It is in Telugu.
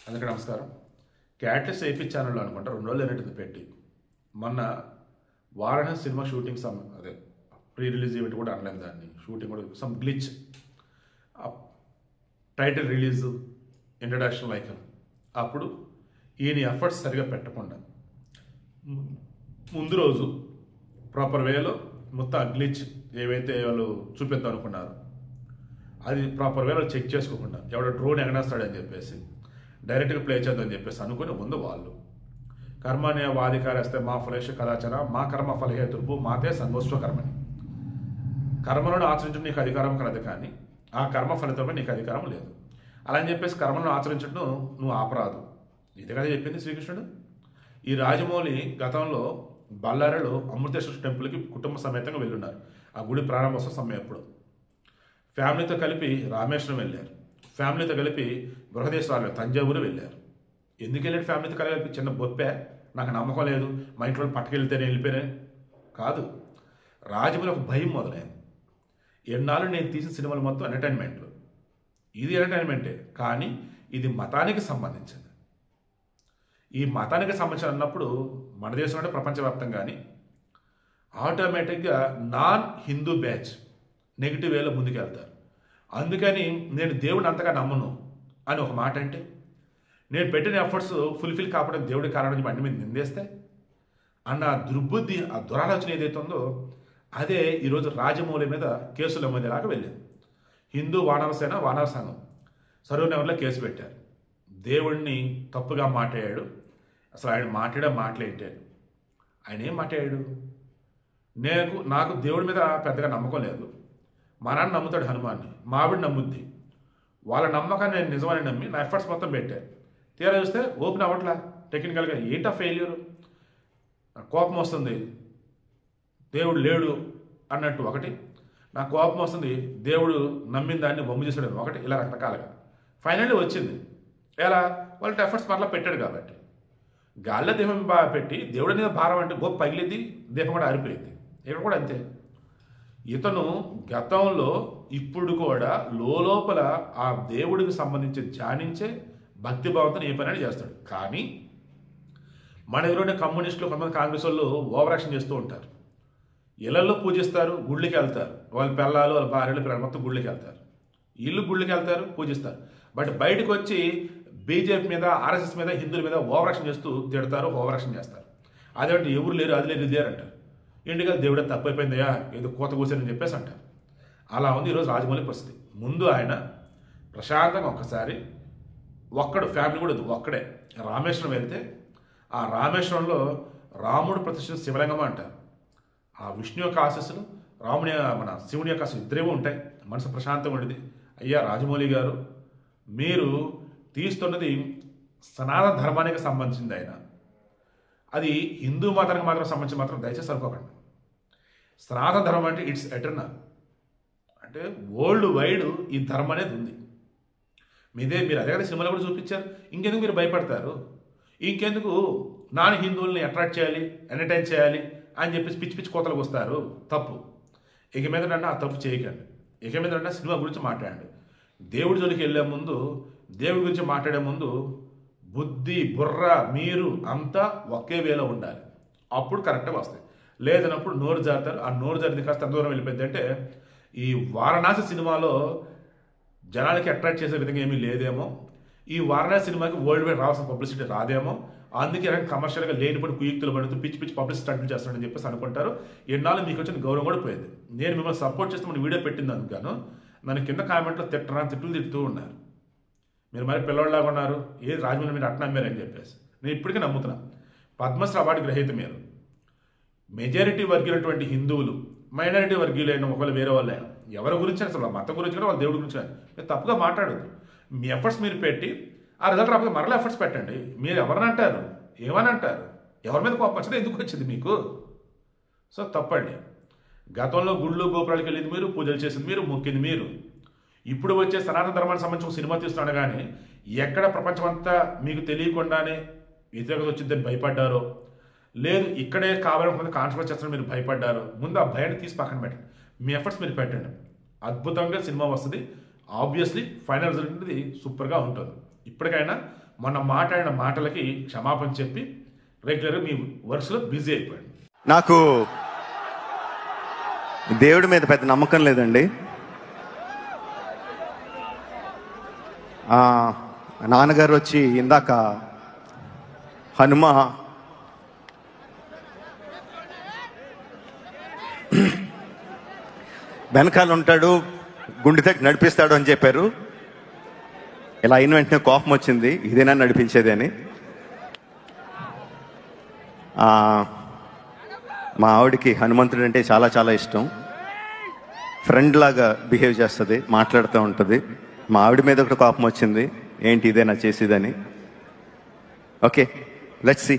అందరికీ నమస్కారం. క్యాట్లెస్ ఏపీ ఛానల్లో అనుకుంటా 2 రోజులు అనేటిది పెట్టి మొన్న వారణాసి సినిమా షూటింగ్ అదే ప్రీ రిలీజ్ ఈవెంట్ కూడా అనలేము, దాన్ని షూటింగ్ కూడా some glitch, title release, introduction like అప్పుడు ఈయన ఎఫర్ట్స్ సరిగా పెట్టకుండా ముందు రోజు ప్రాపర్ వేలో మొత్తం గ్లిచ్ ఏవైతే వాళ్ళు చూపిద్దాం అనుకున్నారో అది ప్రాపర్ వేలో చెక్ చేసుకోకుండా ఎవడో డ్రోన్ ఎగనేస్తాడని చెప్పేసి డైరెక్ట్గా ప్లే చేద్దామని చెప్పేసి అనుకుని ముందు వాళ్ళు కర్మనే వాధికారేస్తే మా ఫలేష కదాచర మా కర్మ ఫలహేతుర్భు మాతే సంగోష్వ కర్మని, కర్మలను ఆచరించడం నీకు అధికారం కలదు, కానీ ఆ కర్మ ఫలితంలో నీకు అధికారం లేదు. అలా అని చెప్పేసి కర్మలను ఆచరించడం నువ్వు ఆపరాదు. ఇదే కదా చెప్పింది శ్రీకృష్ణుడు. ఈ రాజమౌళి గతంలో బళ్ళారిలో అమృతేశ్వర టెంపుల్కి కుటుంబ సమేతంగా వెళ్ళున్నారు. ఆ గుడి ప్రారంభోత్సవ సమయం ఎప్పుడు ఫ్యామిలీతో కలిపి రామేశ్వరం వెళ్ళారు, ఫ్యామిలీతో కలిపి బృహదేశ్వరాలు తంజావూరు వెళ్ళారు. ఎందుకు వెళ్ళాడు ఫ్యామిలీతో కలిపి? చిన్న బొప్పే, నాకు నమ్మకం లేదు, మా ఇంట్లో పట్టుకెళ్తేనే వెళ్ళిపోయినా కాదు. రాజమౌళి ఒక భయం మొదలైంది. ఎన్నాళ్ళు నేను తీసిన సినిమాలు మొత్తం ఎంటర్టైన్మెంట్లు, ఇది ఎంటర్టైన్మెంటే, కానీ ఇది మతానికి సంబంధించింది. ఈ మతానికి సంబంధించిన అన్నప్పుడు మన దేశం అంటే ప్రపంచవ్యాప్తంగా కానీ ఆటోమేటిక్గా నాన్ హిందూ బ్యాచ్ నెగిటివ్ వేలో ముందుకెళ్తారు. అందుకని నేను దేవుడిని అంతగా నమ్మను అని ఒక మాట అంటే, నేను పెట్టిన ఎఫర్ట్స్ ఫుల్ఫిల్ కాకపోవడం దేవుడి కారణం బండి మీద నిందేస్తే అన్న దుర్బుద్ధి, ఆ దురాలోచన ఏదైతే ఉందో అదే ఈరోజు రాజమౌళి మీద కేసులు నమోదేలాగా వెళ్ళింది. హిందూ వానర సంఘం సర్వనెవర్లో కేసు పెట్టారు. దేవుడిని తప్పుగా మాట్లాడాడు. అసలు ఆయన మాట్లాడాడు. ఆయన ఏం మాట్లాడాడు? నాకు దేవుడి మీద పెద్దగా నమ్మకం లేదు, మా నాన్న నమ్ముతాడు హనుమాన్ని, మా ఆవిడ నమ్ముద్ది, వాళ్ళ నమ్మకాన్ని నేను నిజమని నమ్మి నా ఎఫర్ట్స్ మొత్తం పెట్టాను. తీరా చూస్తే ఓపెన్ అవ్వట్లా. టెక్నికల్గా ఏంటా ఫెయిల్యూర్? కోపం వస్తుంది, దేవుడు లేడు అన్నట్టు ఒకటి, నాకు కోపం వస్తుంది, దేవుడు నమ్మిన దాన్ని బొమ్మ చేసాడు ఒకటి, ఇలా రకరకాలుగా ఫైనల్లీ వచ్చింది. ఎలా? వాళ్ళ ఎఫర్ట్స్ మరలా పెట్టాడు కాబట్టి. గాల్లో దీపం పెట్టి దేవుడి మీద భారం అంటే గొప్ప పగిలింది, దీపం కూడా ఆరిపోయింది. ఇక్కడ కూడా అంతే. ఇతను గతంలో ఇప్పుడు కూడా లోపల ఆ దేవుడికి సంబంధించి ధ్యానించే భక్తిభావంతో ఏ పని చేస్తాడు. కానీ మన ఎదురుండే కమ్యూనిస్టులు, కొంతమంది కాంగ్రెస్ వాళ్ళు ఓవర్ యాక్షన్ చేస్తూ ఉంటారు. ఇళ్లలో పూజిస్తారు, గుళ్ళకి వెళ్తారు, వాళ్ళ పిల్లలు వాళ్ళ భార్యలు పిల్లలు మొత్తం గుళ్ళకి వెళ్తారు, ఇల్లు గుళ్ళకి వెళ్తారు, పూజిస్తారు. బట్ బయటకు వచ్చి బీజేపీ మీద, ఆర్ఎస్ఎస్ మీద, హిందువుల మీద ఓవర్ యాక్షన్ చేస్తూ తిడతారు, ఓవర్ యాక్షన్ చేస్తారు. అదేంటి ఎవరు లేరు, అది లేదు, ఇది లేరు అంటారు. ఏంటిగా దేవుడే తప్పైపోయిందయా, ఏదో కోత కూర్చొని చెప్పేసి అంటారు. అలా ఉంది ఈరోజు రాజమౌళి పరిస్థితి. ముందు ఆయన ప్రశాంతంగా ఒక్కసారి ఫ్యామిలీ కూడా ఒక్కడే రామేశ్వరం వెళ్తే, ఆ రామేశ్వరంలో రాముడు ప్రతిష్ఠిత శివలింగం అంటారు. ఆ విష్ణు యొక్క ఆశస్సులు, మన శివుని యొక్క ఆశస్సులు ఇద్దరేమో ఉంటాయి. మనసు ప్రశాంతంగా ఉండేది. అయ్యా రాజమౌళి గారు, మీరు తీస్తున్నది సనాతన ధర్మానికి సంబంధించింది, ఆయన అది హిందూ మతానికి మాత్రం సంబంధించి మాత్రం దయచేసి అనుకోకండి. సనాతన ధర్మం అంటే ఇట్స్ ఎటర్నల్, అంటే వరల్డ్ వైడ్ ఈ ధర్మం అనేది ఉంది. మీరు అదే కదా సినిమాలో కూడా చూపించారు. ఇంకెందుకు మీరు భయపడతారు? ఇంకెందుకు నాన్ హిందువుల్ని అట్రాక్ట్ చేయాలి, ఎంటర్టైన్ చేయాలి అని చెప్పేసి పిచ్చి పిచ్చి కోతలకు వస్తారు? తప్పు. ఇక మీదటన్నా ఆ తప్పు చేయకండి. ఇక మీదటన్నా సినిమా గురించి మాట్లాడండి. దేవుడి జోలికి వెళ్ళే ముందు, దేవుడి గురించి మాట్లాడే ముందు బుద్ధి, బుర్ర, మీరు అంతా ఒకే వేలో ఉండాలి. అప్పుడు కరెక్ట్గా వస్తాయి. లేదన్నప్పుడు నోరు జారుతారు. ఆ నోరు జారింది కాస్త ఎంత దూరం వెళ్ళిపోయింది అంటే, ఈ వారణాసి సినిమాలో జనాలకి అట్రాక్ట్ చేసే విధంగా ఏమీ లేదేమో, ఈ వారణాసి సినిమాకి వరల్డ్ వైడ్ రావాల్సిన పబ్లిసిటీ రాదేమో, అందుకే కమర్షియల్గా లేనిపడి కుయుక్తులు పడుతూ పిచ్చి పిచ్చి పబ్లిసిటీ స్టంట్లు చేస్తాడని చెప్పేసి అనుకుంటారు. ఎన్నాళ్ళు మీకు వచ్చిన గౌరవం కూడా పోయింది. నేను మిమ్మల్ని సపోర్ట్ చేస్తే మన వీడియో పెట్టింది అందుకను నన్ను కింద కామెంట్లో తిట్టులు తిడుతూ ఉన్నారు. మీరు మరి పిల్లవాళ్ళలాగా ఉన్నారు, ఏది రాజమౌళి మీరు అట్లా నమ్మారని చెప్పేసి. నేను ఇప్పటికీ నమ్ముతున్నా. పద్మశ్రీ అవార్డు గ్రహీత మీరు. మెజారిటీ వర్గీయులటువంటి హిందువులు, మైనారిటీ వర్గీయులైన ఒకవేళ వేరే వాళ్ళైనా ఎవరి గురించి అసలు మతం గురించి కూడా వాళ్ళ దేవుడి గురించి మీరు తప్పుగా మాట్లాడద్దు. మీ ఎఫర్ట్స్ మీరు పెట్టి ఆ రిజల్ట్ రాకపోతే మరలా ఎఫర్ట్స్ పెట్టండి. మీరు ఎవరిని అంటారు, ఏమని అంటారు? ఎవరి మీద కోపం వచ్చింది, ఎందుకు వచ్చింది మీకు? సో తప్పండి. గతంలో గుళ్ళు గోపురాలకు వెళ్ళింది మీరు, పూజలు చేసింది మీరు, మొక్కింది మీరు. ఇప్పుడు వచ్చే సనాతన ధర్మానికి సంబంధించి ఒక సినిమా తీస్తున్నాడు కానీ ఎక్కడ ప్రపంచమంతా మీకు తెలియకుండానే వ్యతిరేకత వచ్చిందని భయపడ్డారో, లేదు ఇక్కడే కావాలనుకున్న కాన్సన్ట్రేట్ చేస్తారని మీరు భయపడ్డారో, ముందు ఆ భయాన్ని తీసి పక్కన పెట్టండి. మీ ఎఫర్ట్స్ మీరు పెట్టండి. అద్భుతంగా సినిమా వస్తుంది. ఆబ్వియస్లీ ఫైనల్ రిజల్ట్ అనేది సూపర్గా ఉంటుంది. ఇప్పటికైనా మొన్న మాట్లాడిన మాటలకి క్షమాపణ చెప్పి రెగ్యులర్గా మీ వర్క్స్లో బిజీ అయిపోయాడు. నాకు దేవుడి మీద పెద్ద నమ్మకం లేదండి. నాన్నగారు వచ్చి ఇందాక హనుమ వెనకాల ఉంటాడు, గుండె దగ్గర నడిపిస్తాడు అని చెప్పారు. ఇలా అయిన వెంటనే కోపం వచ్చింది, ఇదేనా నడిపించేది అని. మా ఆవిడకి హనుమంతుడు అంటే చాలా చాలా ఇష్టం. ఫ్రెండ్ లాగా బిహేవ్ చేస్తుంది, మాట్లాడుతూ ఉంటుంది. మా ఆవిడ మీద ఒకటి కోపం వచ్చింది, ఏంటి ఇదేనా చేసేదని. Okay, let's see.